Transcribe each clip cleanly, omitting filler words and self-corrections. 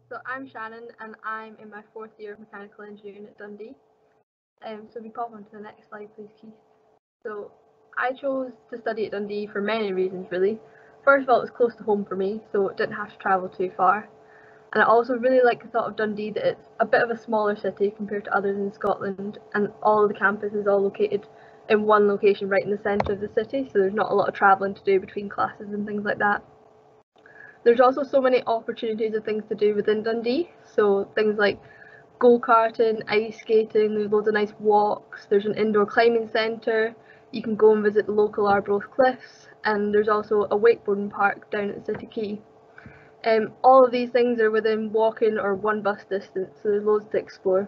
So I'm Shannon and I'm in my 4th year of mechanical engineering at Dundee. So we pop on to the next slide please, Keith. So I chose to study at Dundee for many reasons really. First of all, it was close to home for me, so it didn't have to travel too far. And I also really like the thought of Dundee, that it's a bit of a smaller city compared to others in Scotland, and all of the campus is all located in one location right in the centre of the city, so there's not a lot of travelling to do between classes and things like that. There's also so many opportunities of things to do within Dundee, so things like go-karting, ice skating, there's loads of nice walks, there's an indoor climbing centre, you can go and visit the local Arbroath Cliffs, and there's also a wakeboarding park down at City Quay. All of these things are within walking or one bus distance, so there's loads to explore.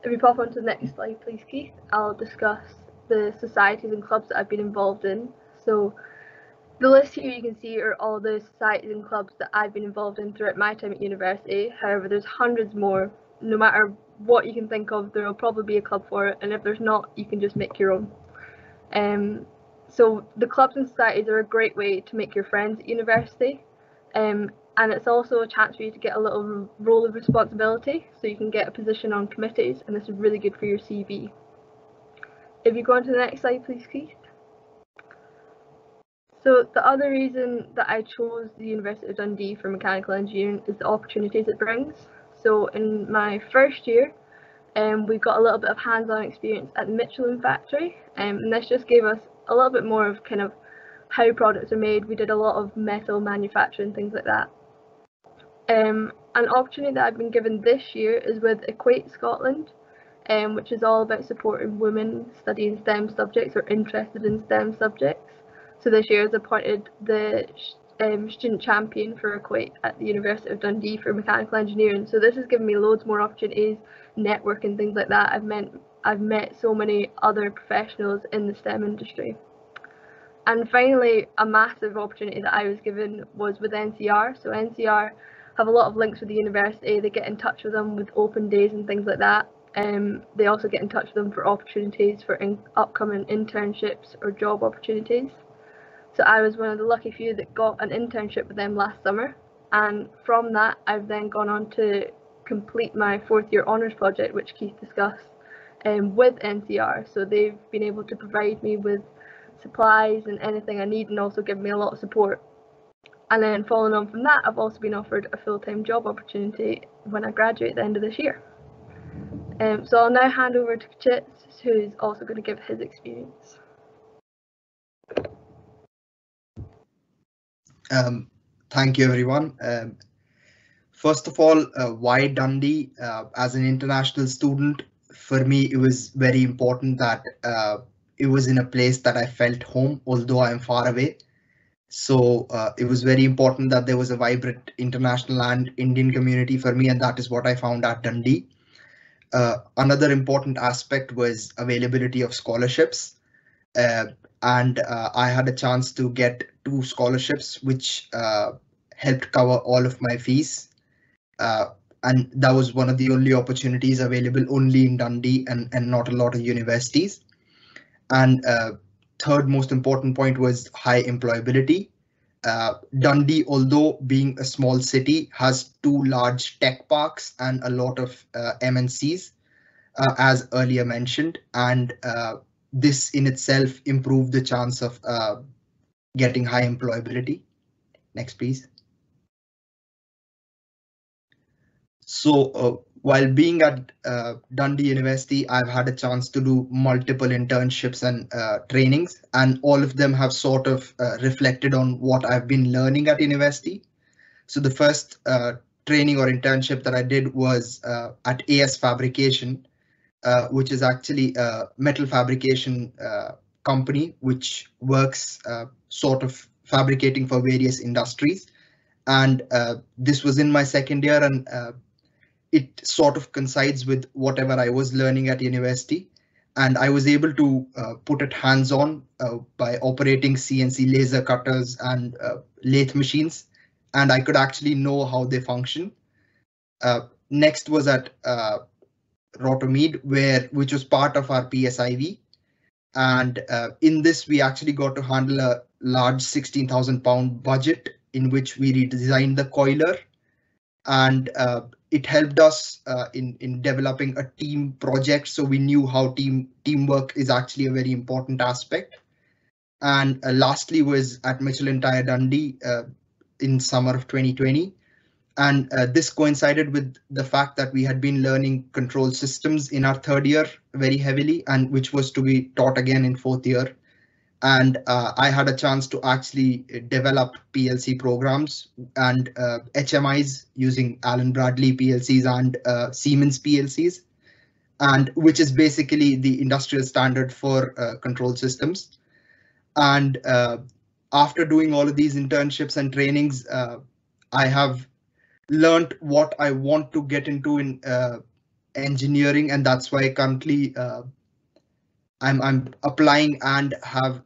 If we pop on to the next slide please, Keith, I'll discuss the societies and clubs that I've been involved in. So the list here you can see are all the societies and clubs that I've been involved in throughout my time at university. However, there's hundreds more. No matter what you can think of, there will probably be a club for it, and if there's not, you can just make your own. So the clubs and societies are a great way to make your friends at university, and it's also a chance for you to get a little role of responsibility, so you can get a position on committees, and this is really good for your CV. If you go on to the next slide please, Keith. So the other reason that I chose the University of Dundee for mechanical engineering is the opportunities it brings. So in my first year, we got a little bit of hands-on experience at the Michelin factory, and this just gave us a little bit more of kind of how products are made. We did a lot of metal manufacturing, things like that. An opportunity that I've been given this year is with Equate Scotland, which is all about supporting women studying STEM subjects or interested in STEM subjects. So this year I was appointed the student champion for Equate at the University of Dundee for mechanical engineering. So this has given me loads more opportunities, networking, things like that. I've met so many other professionals in the STEM industry. And finally, a massive opportunity that I was given was with NCR. So NCR have a lot of links with the university. They get in touch with them with open days and things like that. They also get in touch with them for opportunities for upcoming internships or job opportunities. So I was one of the lucky few that got an internship with them last summer, and from that I've then gone on to complete my 4th year honours project, which Keith discussed, with NCR. So they've been able to provide me with supplies and anything I need, and also give me a lot of support. And then following on from that, I've also been offered a full-time job opportunity when I graduate at the end of this year. So I'll now hand over to Chits, who's also going to give his experience. Thank you, everyone. First of all, why Dundee? As an international student, for me, it was very important that it was in a place that I felt home, although I'm far away. So it was very important that there was a vibrant international and Indian community for me, and that is what I found at Dundee. Another important aspect was availability of scholarships. And I had a chance to get 2 scholarships, which helped cover all of my fees. And that was one of the only opportunities available only in Dundee and not a lot of universities. And third most important point was high employability. Dundee, although being a small city, has 2 large tech parks and a lot of MNCs, as earlier mentioned, and this in itself improved the chance of getting high employability. Next, please. So while being at Dundee University, I've had a chance to do multiple internships and trainings, and all of them have sort of reflected on what I've been learning at university. So the first training or internship that I did was at AS Fabrication, which is actually a metal fabrication company which works sort of fabricating for various industries. And this was in my 2nd year, and it sort of coincides with whatever I was learning at university. And I was able to put it hands-on by operating CNC laser cutters and lathe machines, and I could actually know how they function. Next was at Rotomead, which was part of our PSIV. And in this, we actually got to handle a large 16,000 pound budget in which we redesigned the coiler and it helped us in developing a team project. So we knew how teamwork is actually a very important aspect. And lastly was at Michelin Tire Dundee in summer of 2020. And this coincided with the fact that we had been learning control systems in our third year very heavily, and which was to be taught again in fourth year. And I had a chance to actually develop PLC programs and HMIs using Allen Bradley PLCs and Siemens PLCs, and which is basically the industrial standard for control systems. And after doing all of these internships and trainings, I have learned what I want to get into in engineering, and that's why currently I'm applying and have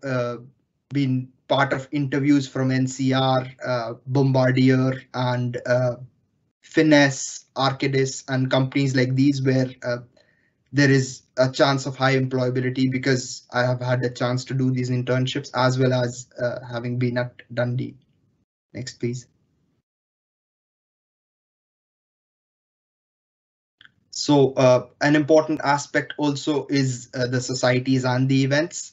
been part of interviews from NCR, Bombardier, and Finesse, Arcadis, and companies like these where there is a chance of high employability because I have had a chance to do these internships as well as having been at Dundee. Next, please. So an important aspect also is the societies and the events.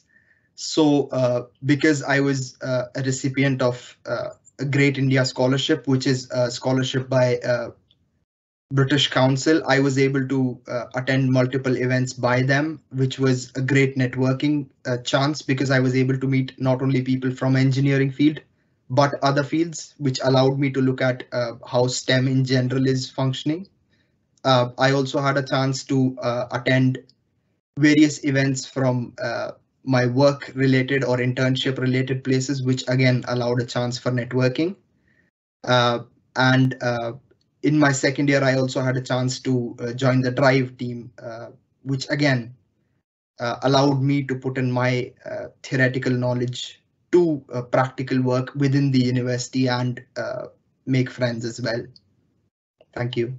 So because I was a recipient of a Great India Scholarship, which is a scholarship by British Council, I was able to attend multiple events by them, which was a great networking chance because I was able to meet not only people from engineering field, but other fields, which allowed me to look at how STEM in general is functioning. I also had a chance to attend various events from my work related or internship related places, which again allowed a chance for networking. And in my second year, I also had a chance to join the Drive team, which again allowed me to put in my theoretical knowledge to practical work within the university and make friends as well. Thank you.